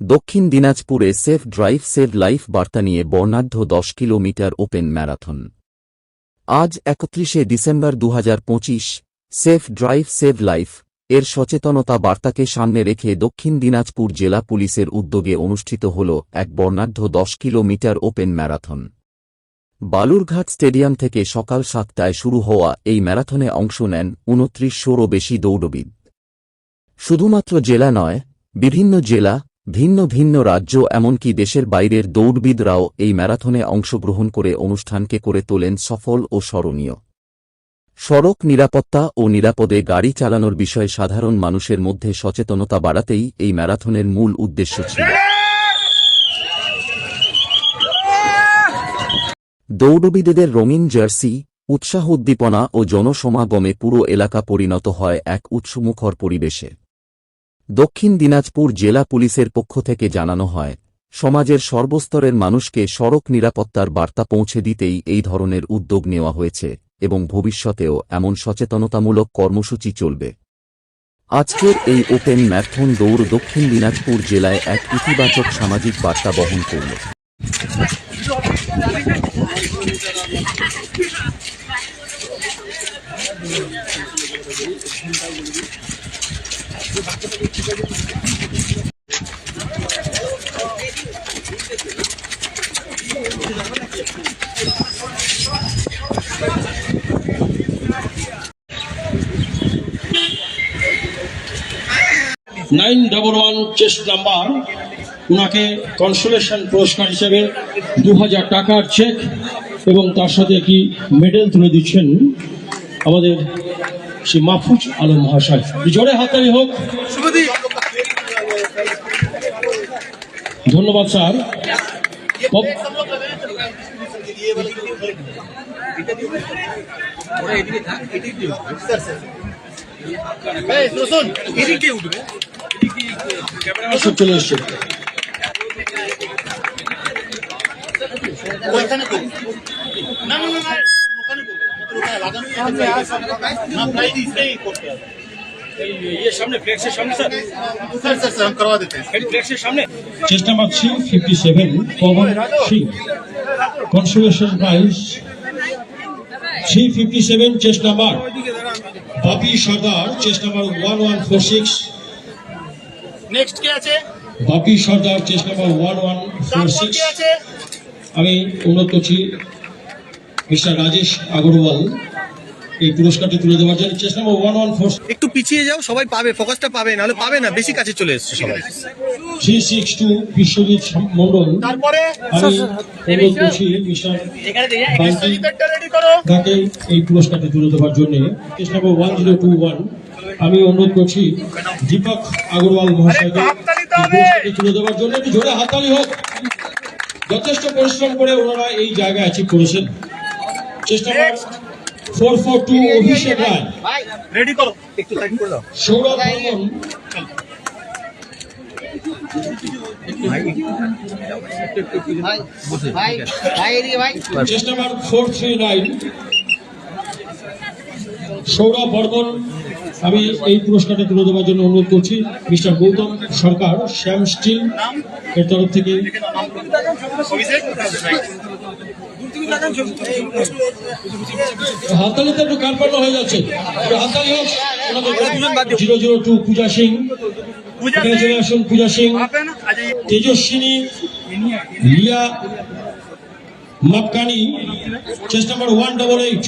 দক্ষিণ দিনাজপুরে safe drive save life বার্তা নিয়ে বর্ণাঢ্য 10 কিলোমিটার ওপেন ম্যারাথন। আজ 31শে December 2025 safe drive save life এর সচেতনতা বার্তাকে সামনে রেখে দক্ষিণ দিনাজপুর জেলা পুলিশের উদ্যোগে অনুষ্ঠিত হল এক বর্ণাঢ্য 10 kilometre open marathon. Balurghat stadium থেকে সকাল 7টায় শুরু হওয়া এই ম্যারাথনে অংশ নেন 29শোরও বেশি দৌড়বিদ। শুধুমাত্র জেলা নয়, বিভিন্ন জেলা, ভিন্ন ভিন্ন রাজ্য এমনকি দেশের বাইরের দৌড়বিদরাও এই ম্যারাথনে অংশগ্রহণ করে অনুষ্ঠানকে করে তোলেন সফল ও স্মরণীয়। সড়ক নিরাপত্তা ও নিরাপদে গাড়ি চালানোর বিষয়ে সাধারণ মানুষের মধ্যে সচেতনতা বাড়াতেই এই ম্যারাথনের মূল উদ্দেশ্য ছিল। দৌড়বিদেদের রঙিন জার্সি, উৎসাহ উদ্দীপনা ও জনসমাগমে পুরো এলাকা পরিণত হয় এক উৎসমুখর পরিবেশে। দক্ষিণ দিনাজপুর জেলা পুলিশের পক্ষ থেকে জানানো হয়, সমাজের সর্বস্তরের মানুষকে সড়ক নিরাপত্তার বার্তা পৌঁছে দিতেই এই ধরনের উদ্যোগ নেওয়া হয়েছে এবং ভবিষ্যতেও এমন সচেতনতামূলক কর্মসূচি চলবে। আজকের এই ওপেন ম্যারাথন দৌড় দক্ষিণ দিনাজপুর জেলায় এক ইতিবাচক সামাজিক বার্তা বহন করল। 911 চেস্ট নাম্বার ওনাকে কনসোলেশন পুরস্কার হিসেবে 2000 টাকার চেক এবং তার সাথে একটি মেডেল তুলে দিচ্ছেন আমাদের শ্রী মাহফুজ আলম মহাশয়। জোরে হাততালি হোক। ধন্যবাদ স্যার। চলে এসছে chest number 357 Pawan Singh, consolation prize 357 chest number Bapi Sardar, chest number 1146। Next কে আছে? Bapi Sardar, chest number 1146। আমি অনুরোধ করছি মিস্টার রাজেশ আগরওয়াল এই পুরস্কারটি তুলে দেওয়ার জন্য। চেষ্টা নাম্বার 114। একটু পিছিয়ে যাও, সবাই পাবে, ফোকাসটা পাবে, নাহলে পাবে না। বেশি কাছে চলে এসেছে সবাই। 362 বিশ্বজিৎ মণ্ডল। তারপরে আমি অনুরোধ করছি মিস্টার রেডি করো তাকে এই পুরস্কারটি তুলে দেওয়ার জন্য। চেষ্টা নাম্বার 1021। আমি অনুরোধ করছি দীপক আগরওয়াল মহাশয়কে পুরস্কারটি তুলে দেওয়ার জন্য। একটু জোরে হাততালি হোক। যথেষ্ট পরিশ্রম করে ওনারা এই জায়গায় অ্যাচিভ করেছেন। চেষ্টা নাম্বার 442 অভিষেক রায়। রেডি করো, একটু সাইড করে দাও। সৌরভ বর্মন। চেষ্টা নাম্বার 439 সৌরভ বর্মন। আমি এই পুরস্কারটা তুলে দেওয়ার জন্য অনুরোধ করছি মিস্টার গৌতম সরকার, শ্যাম স্টিল এর তরফ থেকে। হাততালিতে একটু কারপান্ন হয়ে যাচ্ছে, হাততালি হোক। 002 পূজা সিং, এখানে চলে আসুন। পূজা সিং। তেজস্বিনী লিয়া মাপকানি, চেস্ট নাম্বার 188।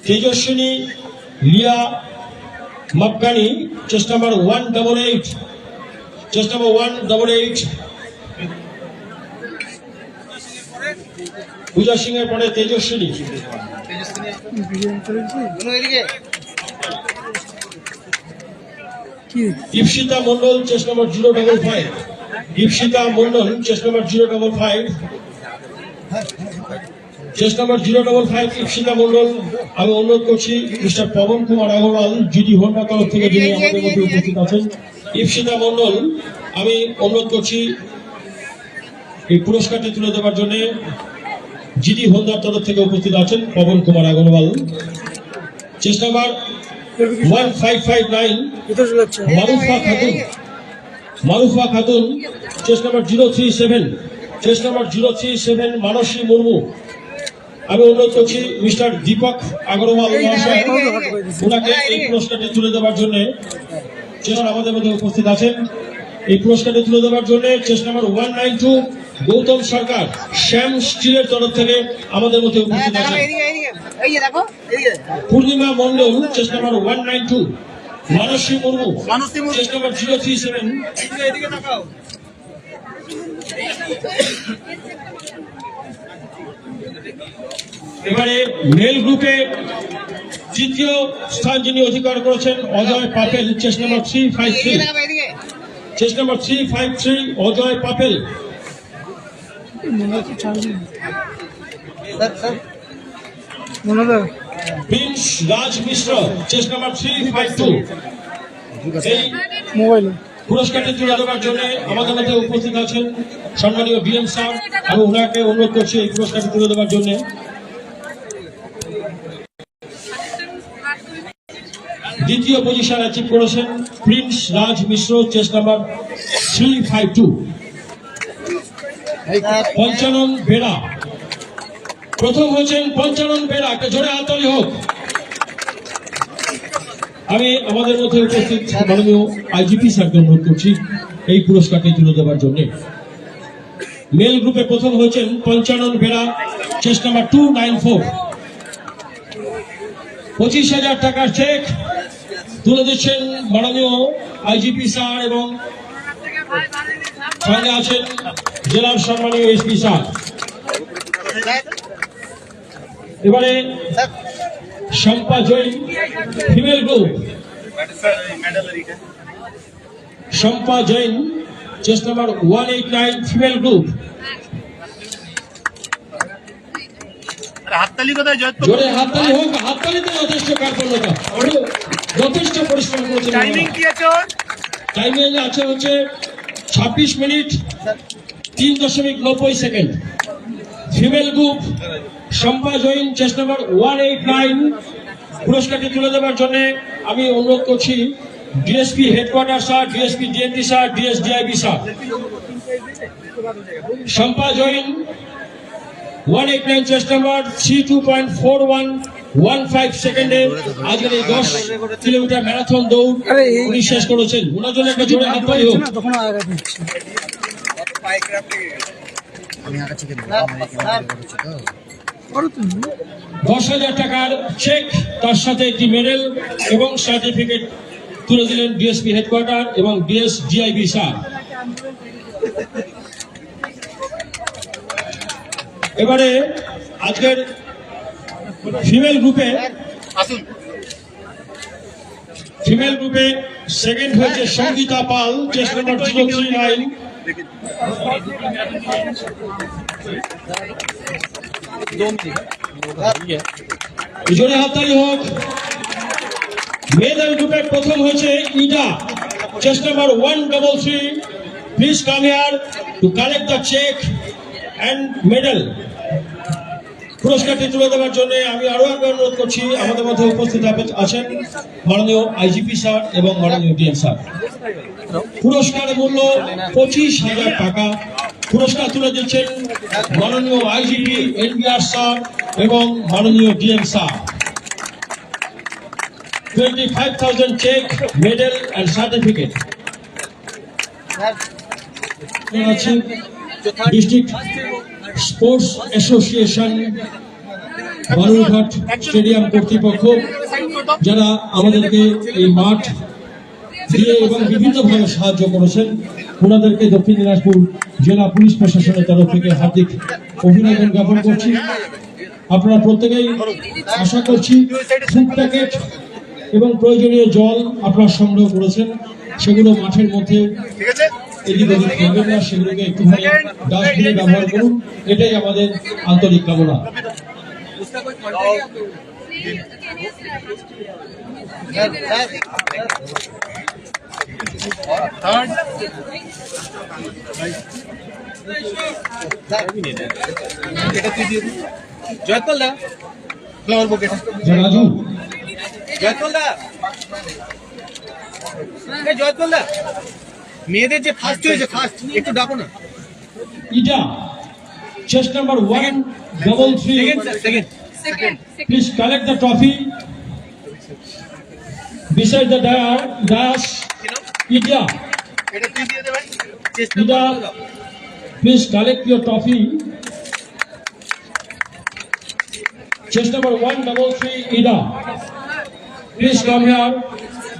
তেজস্বিনী লিয়া মাপকানি, chest number 188। Chest number 188। Puja Singh এর পরে Tejaswini. Dipshita Mondal, chest number 055। Dipshita Mondal, chest number 055। Chest number 055 Dipshita Mondal. আমি অনুরোধ করছি mister Pawan Kumar Agarwal, GD Honda তরফ থেকে, যিনি আমাদের মধ্যে উপস্থিত আছেন। দীপশিতা মন্ডল, আমি অনুরোধ করছি এই পুরস্কারটি তুলে দেওয়ার জন্য। জিডি হোন্ডার তরফ থেকে উপস্থিত আছেন পবন কুমার আগরওয়াল। চেষ্টা number 1559 Marufa Khatun chest number 037 মানসী মুর্মু। আমি অনুরোধ করছি মিস্টার দীপক আগরওয়াল মহাশয় ওনাকে এই পুরস্কারটি তুলে দেওয়ার জন্য আমাদের মধ্যে উপস্থিত আছেন। এই পুরস্কারটি তুলে দেওয়ার জন্য চেস্ট নাম্বার 192 গৌতম সরকার শ্যাম স্টিলের তরফ থেকে আমাদের মধ্যে উপস্থিত আছেন। Purnima Mondal chest number 192 Manasi Murmu chest number 037। এবারে মেল গ্রুপে তৃতীয় স্থান যিনি অধিকার করেছেন Ajay Papel chest number 353 Ajay Papel. Prince Raj Mishra chest number 352। এই পুরস্কারটি তুলে দেওয়ার জন্য আমাদের মধ্যে উপস্থিত আছেন সম্মানীয় বিএম স্যার। আমি ওনাকে অনুরোধ করছি এই পুরস্কারটি তুলে দেওয়ার জন্য। দ্বিতীয় পজিশন অ্যাচিভ করেছেন Prince Raj Mishra chest number 352। Panchanan Bera প্রথম হয়েছেন পঞ্চানন বেরা, একটা জোরে হাততালি হোক। আমি আমাদের মধ্যে উপস্থিত মাননীয় আইজিপি স্যারকে অনুরোধ করছি এই পুরস্কারটি তুলে দেওয়ার জন্য। মেল গ্রুপে প্রথম হয়েছেন পঞ্চানন বেরা চেস্ট নাম্বার 294। 25,000 টাকার চেক তুলে দিচ্ছেন মাননীয় আইজিপি স্যার এবং সঙ্গে আছেন জেলার সম্মানীয় এসপি স্যার। এবারে Shampa Jain female group, Shampa Jain chest number 189 female group. জোরে হাততালি হোক, হাততালিতে যথেষ্ট কার্পণ্যতা, যথেষ্ট পরিশ্রম করেছেন। টাইমিং আছে হচ্ছে 26 minute 3.90 second. Female group Shampa Jain chest number 189। পুরস্কারটি তুলে দেওয়ার জন্য আমি অনুরোধ করছি DSP headquarter sir, DSP DNT sir, DSDIB sir. Shampa Jain 189 chest number 32.4115 সেকেন্ডে আজকের এই 10 কিলোমিটার ম্যারাথন দৌড় উনি শেষ করেছেন। ওনার জন্য একটা জোরে হাততালি হোক। 10,000 টাকার চেক, তার সাথে একটি মেডেল এবং সার্টিফিকেট তুলে দিলেন ডিএসপি হেডকোয়ার্টার এবং ডিএসডিআইবি স্যার। এবারে আজকের ফিমেল গ্রুপে সেকেন্ড হয়েছে সঙ্গীতা পাল চেস্ট নাম্বার 039। জোরে হাততালি হোক। মেয়েদের গ্রুপে প্রথম হয়েছে ইডা chest number 133। Please come here to collect the cheque and medal. পুরস্কারটি তুলে দেওয়ার জন্য আমি আরো একবার অনুরোধ করছি আমাদের মধ্যে উপস্থিত আছেন মাননীয় আইজিপি স্যার এবং মাননীয় ডিএম স্যার। পুরস্কারের মূল্য 25,000 টাকা। পুরস্কার তুলে দিচ্ছেন মাননীয় আইজিপি এনবিআর স্যার এবং মাননীয় DM sir. 25,000 cheque, medal and certificate. District sports association Balurghat stadium কর্তৃপক্ষ যারা আমাদেরকে এই মাঠ দিয়ে এবং বিভিন্নভাবে সাহায্য করেছেন, ওনাদেরকে দক্ষিণ দিনাজপুর জেলা পুলিশ প্রশাসনের তরফ থেকে হার্দিক অভিনন্দন জ্ঞাপন করছি। আপনারা প্রত্যেকেই আশা করছি ফুড প্যাকেট এবং প্রয়োজনীয় জল আপনারা সংগ্রহ করেছেন, সেগুলো মাঠের মধ্যে এদিক ওদিক ফেলবেন না, সেগুলোকে একটুখানি ডাস্টবিনে ব্যবহার করুন, এটাই আমাদের আন্তরিক কামনা। জয়পাল দা ফ্লাওয়ার বুকে রাজু জয়পাল দা জয়পাল দা মেয়েদের যে ফার্স্ট হয়েছে ফার্স্ট একটু ডাকো না Ida, chest number 133. Second Please collect the trophy beside the dash. Ida, এটা তুই দিয়ে দে ভাই চেষ্টা Ida, please collect your trophy. Chest number 133. Ida, please come here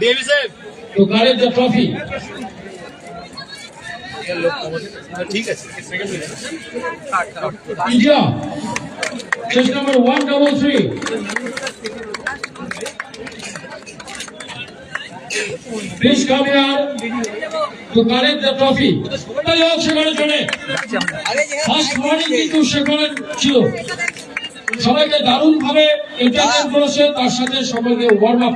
baby সাহেব to collect the trophy. ঠিক আছে second Ida, chest number 133. Please come here to collect the trophy. তাই হোক সেখানে জন্য ফার্স্ট মর্নিং কিন্তু সেখানে ছিল, সবাইকে দারুণ ভাবে এন্টারটেইন করেছে, তার সাথে সবাইকে ওয়ার্ম আপ